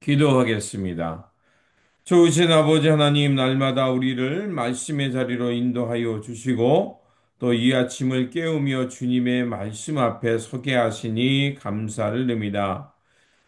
기도하겠습니다. 좋으신 아버지 하나님, 날마다 우리를 말씀의 자리로 인도하여 주시고 또 이 아침을 깨우며 주님의 말씀 앞에 서게 하시니 감사를 드립니다.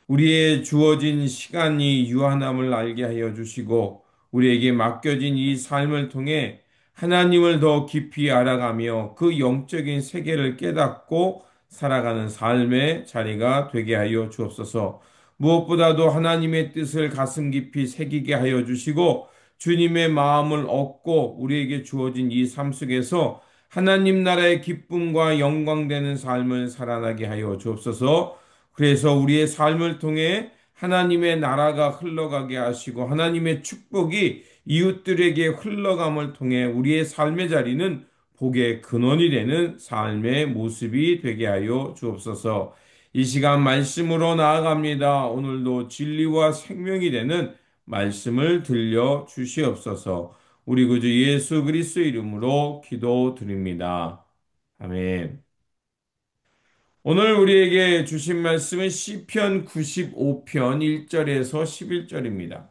우리의 주어진 시간이 유한함을 알게 하여 주시고 우리에게 맡겨진 이 삶을 통해 하나님을 더 깊이 알아가며 그 영적인 세계를 깨닫고 살아가는 삶의 자리가 되게 하여 주옵소서. 무엇보다도 하나님의 뜻을 가슴 깊이 새기게 하여 주시고 주님의 마음을 얻고 우리에게 주어진 이 삶 속에서 하나님 나라의 기쁨과 영광되는 삶을 살아나게 하여 주옵소서. 그래서 우리의 삶을 통해 하나님의 나라가 흘러가게 하시고 하나님의 축복이 이웃들에게 흘러감을 통해 우리의 삶의 자리는 복의 근원이 되는 삶의 모습이 되게 하여 주옵소서. 이 시간 말씀으로 나아갑니다. 오늘도 진리와 생명이 되는 말씀을 들려 주시옵소서. 우리 구주 예수 그리스도 이름으로 기도드립니다. 아멘. 오늘 우리에게 주신 말씀은 시편 95편 1절에서 11절입니다.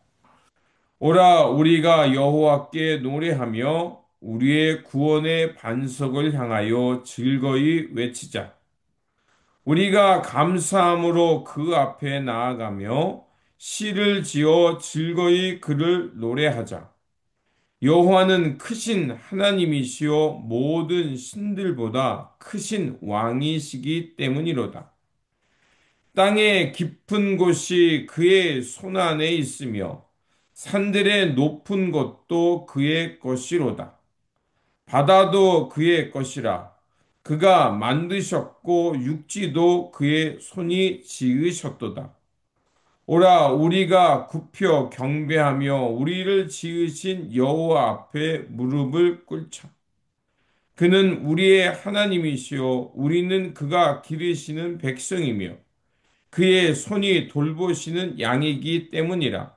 오라 우리가 여호와께 노래하며 우리의 구원의 반석을 향하여 즐거이 외치자. 우리가 감사함으로 그 앞에 나아가며 시를 지어 즐거이 그를 노래하자. 여호와는 크신 하나님이시요 모든 신들보다 크신 왕이시기 때문이로다. 땅의 깊은 곳이 그의 손안에 있으며 산들의 높은 곳도 그의 것이로다. 바다도 그의 것이라. 그가 만드셨고 육지도 그의 손이 지으셨도다. 오라 우리가 굽혀 경배하며 우리를 지으신 여호와 앞에 무릎을 꿇자. 그는 우리의 하나님이시요 우리는 그가 기르시는 백성이며 그의 손이 돌보시는 양이기 때문이라.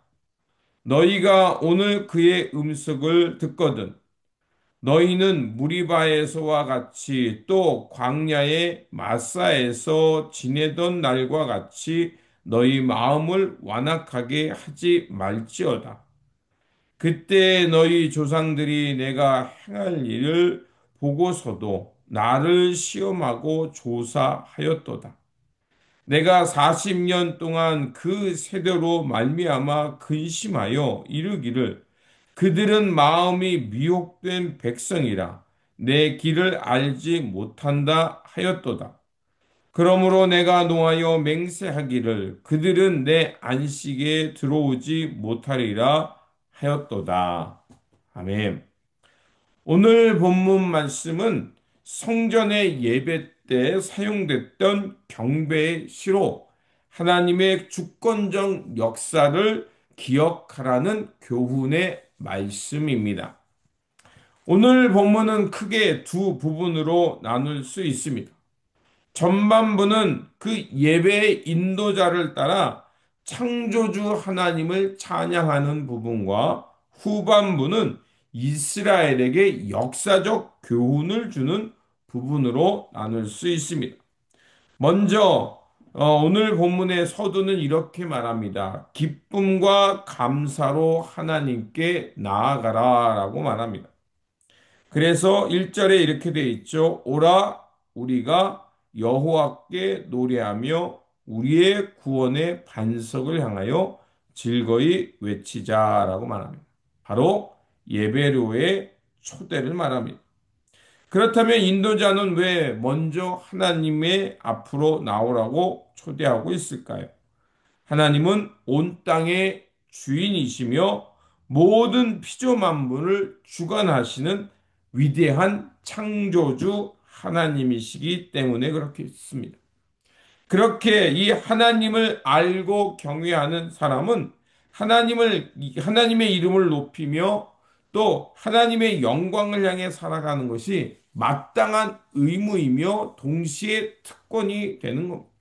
너희가 오늘 그의 음성을 듣거든 너희는 무리바에서와 같이 또 광야의 마사에서 지내던 날과 같이 너희 마음을 완악하게 하지 말지어다. 그때 너희 조상들이 내가 행할 일을 보고서도 나를 시험하고 조사하였도다. 내가 40년 동안 그 세대로 말미암아 근심하여 이르기를 그들은 마음이 미혹된 백성이라 내 길을 알지 못한다 하였도다. 그러므로 내가 노하여 맹세하기를 그들은 내 안식에 들어오지 못하리라 하였도다. 아멘. 오늘 본문 말씀은 성전의 예배 때 사용됐던 경배의 시로 하나님의 주권적 역사를 기억하라는 교훈의 말씀입니다. 오늘 본문은 크게 두 부분으로 나눌 수 있습니다. 전반부는 그 예배의 인도자를 따라 창조주 하나님을 찬양하는 부분과 후반부는 이스라엘에게 역사적 교훈을 주는 부분으로 나눌 수 있습니다. 먼저 오늘 본문의 서두는 이렇게 말합니다. 기쁨과 감사로 하나님께 나아가라 라고 말합니다. 그래서 1절에 이렇게 되어 있죠. 오라 우리가 여호와께 노래하며 우리의 구원의 반석을 향하여 즐거이 외치자라고 말합니다. 바로 예배로의 초대를 말합니다. 그렇다면 인도자는 왜 먼저 하나님의 앞으로 나오라고 초대하고 있을까요? 하나님은 온 땅의 주인이시며 모든 피조 만물을 주관하시는 위대한 창조주 하나님이시기 때문에 그렇게 했습니다. 그렇게 이 하나님을 알고 경외하는 사람은 하나님의 이름을 높이며 또 하나님의 영광을 향해 살아가는 것이 마땅한 의무이며 동시에 특권이 되는 겁니다.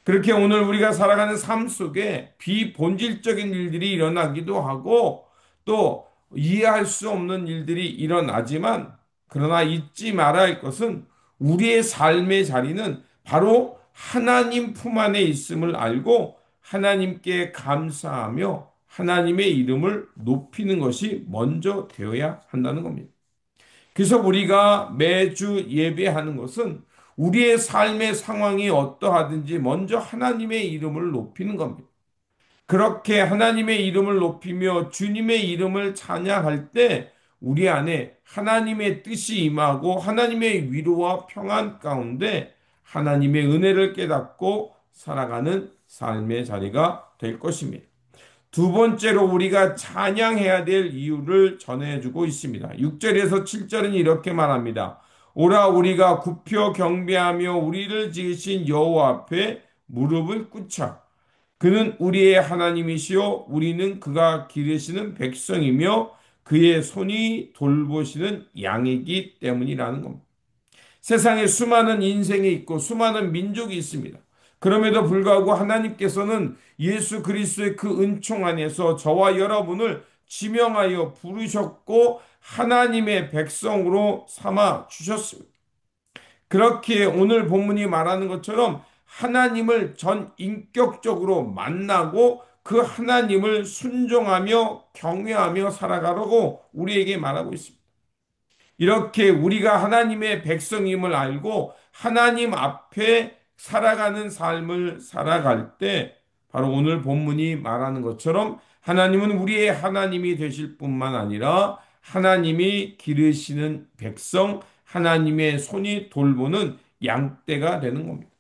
그렇게 오늘 우리가 살아가는 삶 속에 비본질적인 일들이 일어나기도 하고 또 이해할 수 없는 일들이 일어나지만 그러나 잊지 말아야 할 것은 우리의 삶의 자리는 바로 하나님 품 안에 있음을 알고 하나님께 감사하며 하나님의 이름을 높이는 것이 먼저 되어야 한다는 겁니다. 그래서 우리가 매주 예배하는 것은 우리의 삶의 상황이 어떠하든지 먼저 하나님의 이름을 높이는 겁니다. 그렇게 하나님의 이름을 높이며 주님의 이름을 찬양할 때 우리 안에 하나님의 뜻이 임하고 하나님의 위로와 평안 가운데 하나님의 은혜를 깨닫고 살아가는 삶의 자리가 될 것입니다. 두 번째로 우리가 찬양해야 될 이유를 전해주고 있습니다. 6절에서 7절은 이렇게 말합니다. 오라 우리가 굽혀 경배하며 우리를 지으신 여호와 앞에 무릎을 꿇자. 그는 우리의 하나님이시요 우리는 그가 기르시는 백성이며 그의 손이 돌보시는 양이기 때문이라는 겁니다. 세상에 수많은 인생이 있고 수많은 민족이 있습니다. 그럼에도 불구하고 하나님께서는 예수 그리스도의 그 은총 안에서 저와 여러분을 지명하여 부르셨고 하나님의 백성으로 삼아 주셨습니다. 그렇게 오늘 본문이 말하는 것처럼 하나님을 전 인격적으로 만나고 그 하나님을 순종하며 경외하며 살아가라고 우리에게 말하고 있습니다. 이렇게 우리가 하나님의 백성임을 알고 하나님 앞에 살아가는 삶을 살아갈 때 바로 오늘 본문이 말하는 것처럼 하나님은 우리의 하나님이 되실 뿐만 아니라 하나님이 기르시는 백성, 하나님의 손이 돌보는 양떼가 되는 겁니다.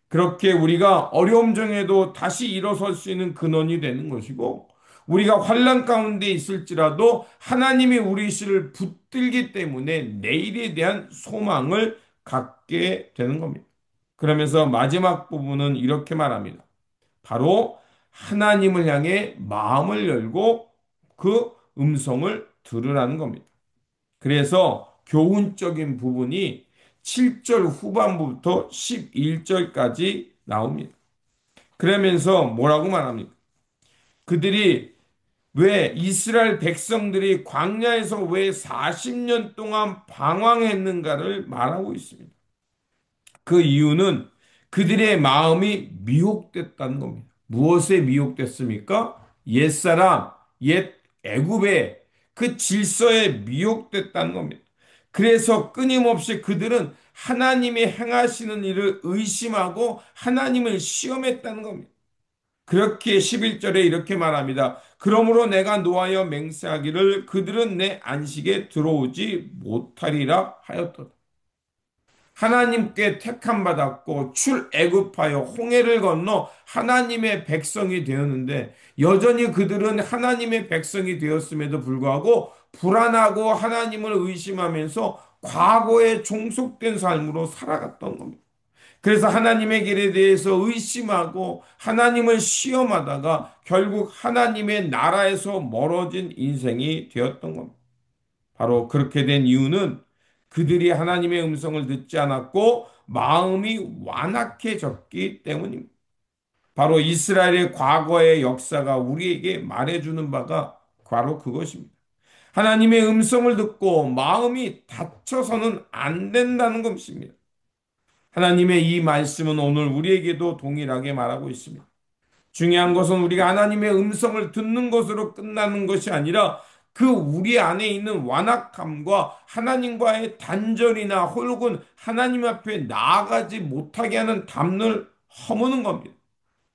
그렇게 우리가 어려움 중에도 다시 일어설 수 있는 근원이 되는 것이고, 우리가 환난 가운데 있을지라도 하나님이 우리 씨를 붙들기 때문에 내일에 대한 소망을 갖게 되는 겁니다. 그러면서 마지막 부분은 이렇게 말합니다. 바로 하나님을 향해 마음을 열고 그 음성을 들으라는 겁니다. 그래서 교훈적인 부분이 7절 후반부부터 11절까지 나옵니다. 그러면서 뭐라고 말합니까? 그들이 왜 이스라엘 백성들이 광야에서 왜 40년 동안 방황했는가를 말하고 있습니다. 그 이유는 그들의 마음이 미혹됐다는 겁니다. 무엇에 미혹됐습니까? 옛사람, 옛 애굽의 그 질서에 미혹됐다는 겁니다. 그래서 끊임없이 그들은 하나님이 행하시는 일을 의심하고 하나님을 시험했다는 겁니다. 그렇게 11절에 이렇게 말합니다. 그러므로 내가 노하여 맹세하기를 그들은 내 안식에 들어오지 못하리라 하였도다. 하나님께 택함 받았고 출애굽하여 홍해를 건너 하나님의 백성이 되었는데 여전히 그들은 하나님의 백성이 되었음에도 불구하고 불안하고 하나님을 의심하면서 과거에 종속된 삶으로 살아갔던 겁니다. 그래서 하나님의 길에 대해서 의심하고 하나님을 시험하다가 결국 하나님의 나라에서 멀어진 인생이 되었던 겁니다. 바로 그렇게 된 이유는 그들이 하나님의 음성을 듣지 않았고 마음이 완악해졌기 때문입니다. 바로 이스라엘의 과거의 역사가 우리에게 말해주는 바가 바로 그것입니다. 하나님의 음성을 듣고 마음이 닫혀서는 안 된다는 것입니다. 하나님의 이 말씀은 오늘 우리에게도 동일하게 말하고 있습니다. 중요한 것은 우리가 하나님의 음성을 듣는 것으로 끝나는 것이 아니라 그 우리 안에 있는 완악함과 하나님과의 단절이나 혹은 하나님 앞에 나아가지 못하게 하는 담을 허무는 겁니다.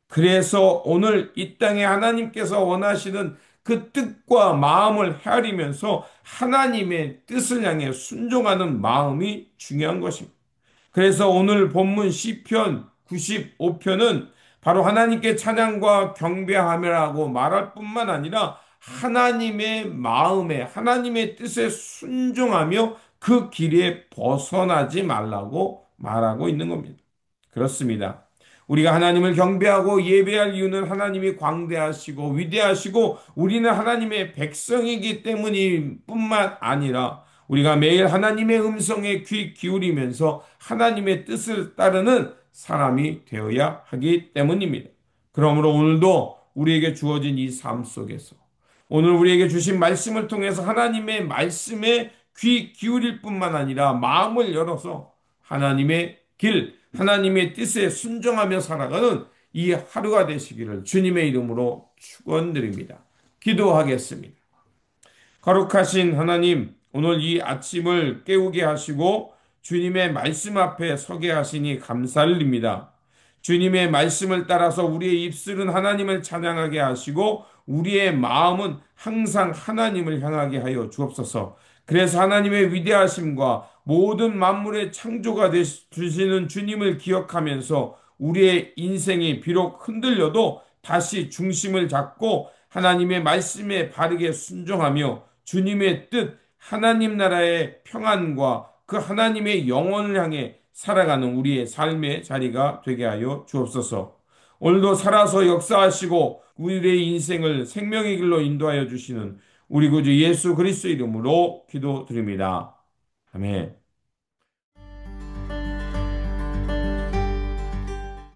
그래서 오늘 이 땅에 하나님께서 원하시는 그 뜻과 마음을 헤아리면서 하나님의 뜻을 향해 순종하는 마음이 중요한 것입니다. 그래서 오늘 본문 시편 95편은 바로 하나님께 찬양과 경배하며라고 말할 뿐만 아니라 하나님의 마음에 하나님의 뜻에 순종하며 그 길에 벗어나지 말라고 말하고 있는 겁니다. 그렇습니다. 우리가 하나님을 경배하고 예배할 이유는 하나님이 광대하시고 위대하시고 우리는 하나님의 백성이기 때문일 뿐만 아니라 우리가 매일 하나님의 음성에 귀 기울이면서 하나님의 뜻을 따르는 사람이 되어야 하기 때문입니다. 그러므로 오늘도 우리에게 주어진 이 삶 속에서 오늘 우리에게 주신 말씀을 통해서 하나님의 말씀에 귀 기울일 뿐만 아니라 마음을 열어서 하나님의 길, 하나님의 뜻에 순종하며 살아가는 이 하루가 되시기를 주님의 이름으로 축원드립니다. 기도하겠습니다. 거룩하신 하나님, 오늘 이 아침을 깨우게 하시고 주님의 말씀 앞에 서게 하시니 감사를 드립니다. 주님의 말씀을 따라서 우리의 입술은 하나님을 찬양하게 하시고 우리의 마음은 항상 하나님을 향하게 하여 주옵소서. 그래서 하나님의 위대하심과 모든 만물의 창조가 되시는 주님을 기억하면서 우리의 인생이 비록 흔들려도 다시 중심을 잡고 하나님의 말씀에 바르게 순종하며 주님의 뜻, 하나님 나라의 평안과 그 하나님의 영혼을 향해 살아가는 우리의 삶의 자리가 되게 하여 주옵소서. 오늘도 살아서 역사하시고 우리의 인생을 생명의 길로 인도하여 주시는 우리 구주 예수 그리스도 이름으로 기도드립니다. 아멘.